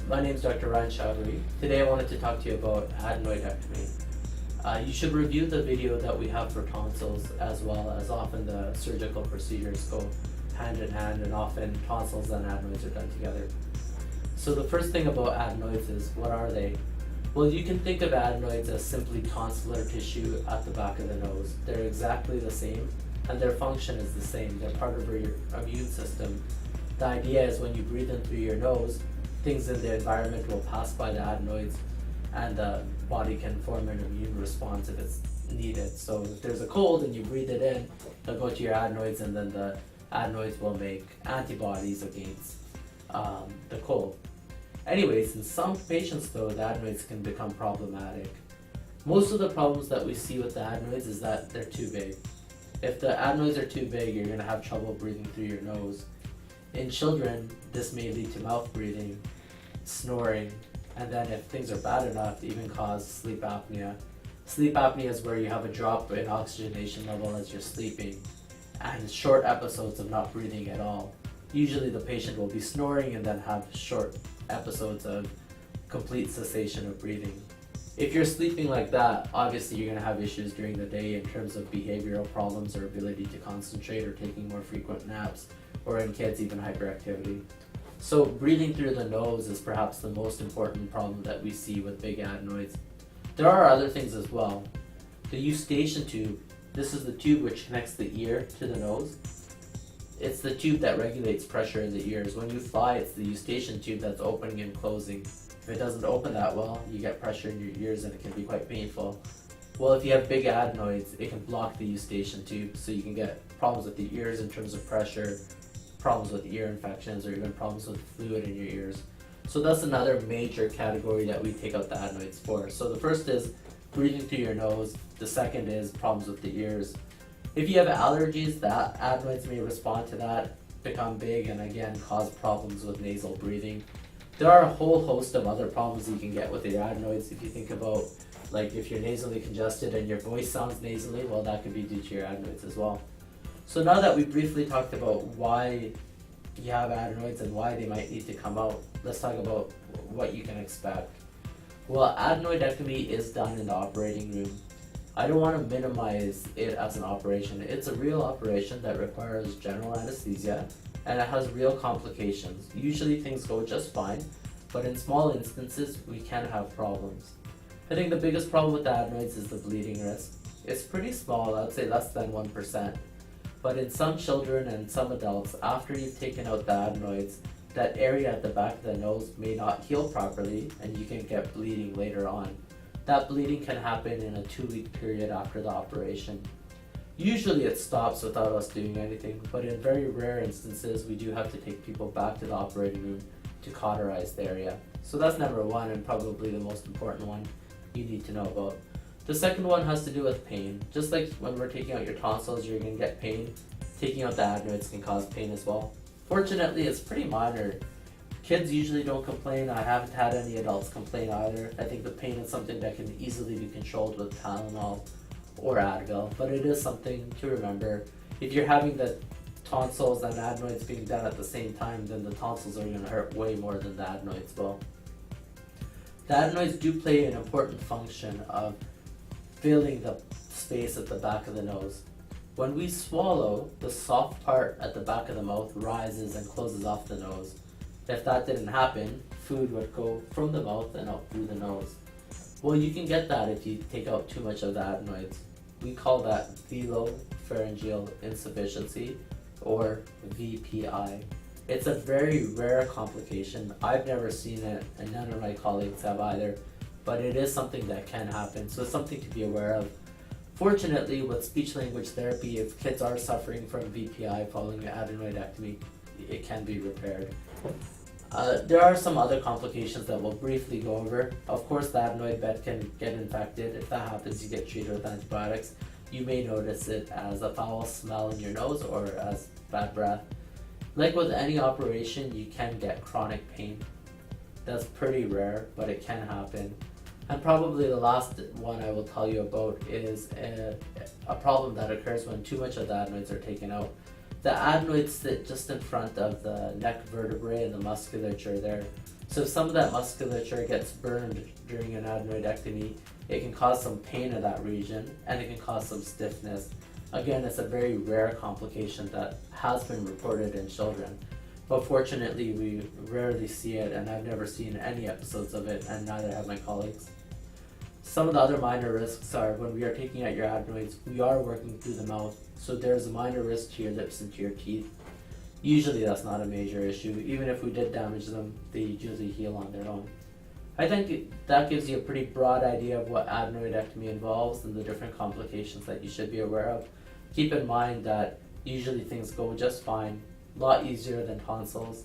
My name is Dr. Ryan Chowdhury. Today I wanted to talk to you about adenoidectomy. You should review the video that we have for tonsils, as well as often the surgical procedures go hand in hand, and often tonsils and adenoids are done together. So the first thing about adenoids is, what are they? Well, you can think of adenoids as simply tonsillar tissue at the back of the nose. They're exactly the same, and their function is the same. They're part of your immune system. The idea is when you breathe in through your nose, things in the environment will pass by the adenoids, and the body can form an immune response if it's needed. So if there's a cold and you breathe it in, they'll go to your adenoids, and then the adenoids will make antibodies against the cold. Anyways, in some patients though, the adenoids can become problematic. Most of the problems that we see with the adenoids is that they're too big. If the adenoids are too big, you're going to have trouble breathing through your nose. In children, this may lead to mouth breathing, snoring, and then if things are bad enough, even cause sleep apnea. Sleep apnea is where you have a drop in oxygenation level as you're sleeping, and short episodes of not breathing at all. Usually the patient will be snoring and then have short episodes of complete cessation of breathing. If you're sleeping like that, obviously you're going to have issues during the day in terms of behavioral problems or ability to concentrate or taking more frequent naps, or in kids even hyperactivity. So breathing through the nose is perhaps the most important problem that we see with big adenoids. There are other things as well. The eustachian tube, this is the tube which connects the ear to the nose. It's the tube that regulates pressure in the ears. When you fly, it's the eustachian tube that's opening and closing. If it doesn't open that well, you get pressure in your ears and it can be quite painful. Well, if you have big adenoids, it can block the eustachian tube, so you can get problems with the ears in terms of pressure, problems with ear infections, or even problems with fluid in your ears. So that's another major category that we take out the adenoids for. So the first is breathing through your nose. The second is problems with the ears. If you have allergies, the adenoids may respond to that, become big, and again cause problems with nasal breathing. There are a whole host of other problems you can get with your adenoids. If you think about, like, if you're nasally congested and your voice sounds nasally, well, that could be due to your adenoids as well. So now that we briefly talked about why you have adenoids and why they might need to come out, let's talk about what you can expect. Well, adenoidectomy is done in the operating room. I don't want to minimize it as an operation. It's a real operation that requires general anesthesia, and it has real complications. Usually things go just fine, but in small instances we can have problems. I think the biggest problem with the adenoids is the bleeding risk. It's pretty small, I'd say less than 1%. But in some children and some adults, after you've taken out the adenoids, that area at the back of the nose may not heal properly, and you can get bleeding later on. That bleeding can happen in a 2-week period after the operation. Usually it stops without us doing anything, but in very rare instances, we do have to take people back to the operating room to cauterize the area. So that's number one, and probably the most important one you need to know about. The second one has to do with pain. Just like when we're taking out your tonsils, you're going to get pain. Taking out the adenoids can cause pain as well. Fortunately, it's pretty minor. Kids usually don't complain. I haven't had any adults complain either. I think the pain is something that can easily be controlled with Tylenol or Advil, but it is something to remember. If you're having the tonsils and adenoids being done at the same time, then the tonsils are going to hurt way more than the adenoids will. The adenoids do play an important function of filling the space at the back of the nose. When we swallow, the soft part at the back of the mouth rises and closes off the nose. If that didn't happen, food would go from the mouth and out through the nose. Well, you can get that if you take out too much of the adenoids. We call that velopharyngeal insufficiency, or VPI. It's a very rare complication. I've never seen it, and none of my colleagues have either, but it is something that can happen, so it's something to be aware of. Fortunately, with speech-language therapy, if kids are suffering from VPI following adenoidectomy, it can be repaired. There are some other complications that we'll briefly go over. Of course, the adenoid bed can get infected. If that happens, you get treated with antibiotics. You may notice it as a foul smell in your nose or as bad breath. Like with any operation, you can get chronic pain. That's pretty rare, but it can happen. And probably the last one I will tell you about is a problem that occurs when too much of the adenoids are taken out. The adenoids sit just in front of the neck vertebrae and the musculature there. So So if some of that musculature gets burned during an adenoidectomy, it can cause some pain in that region and it can cause some stiffness. Again, it's a very rare complication that has been reported in children, but fortunately we rarely see it, and I've never seen any episodes of it, and neither have my colleagues. Some of the other minor risks are when we are taking out your adenoids, we are working through the mouth, so there's a minor risk to your lips and to your teeth. Usually that's not a major issue. Even if we did damage them, they usually heal on their own. I think that gives you a pretty broad idea of what adenoidectomy involves and the different complications that you should be aware of. Keep in mind that usually things go just fine, a lot easier than tonsils.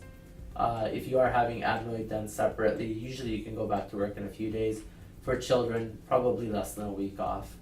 If you are having adenoid done separately, usually you can go back to work in a few days. For children, probably less than a week off.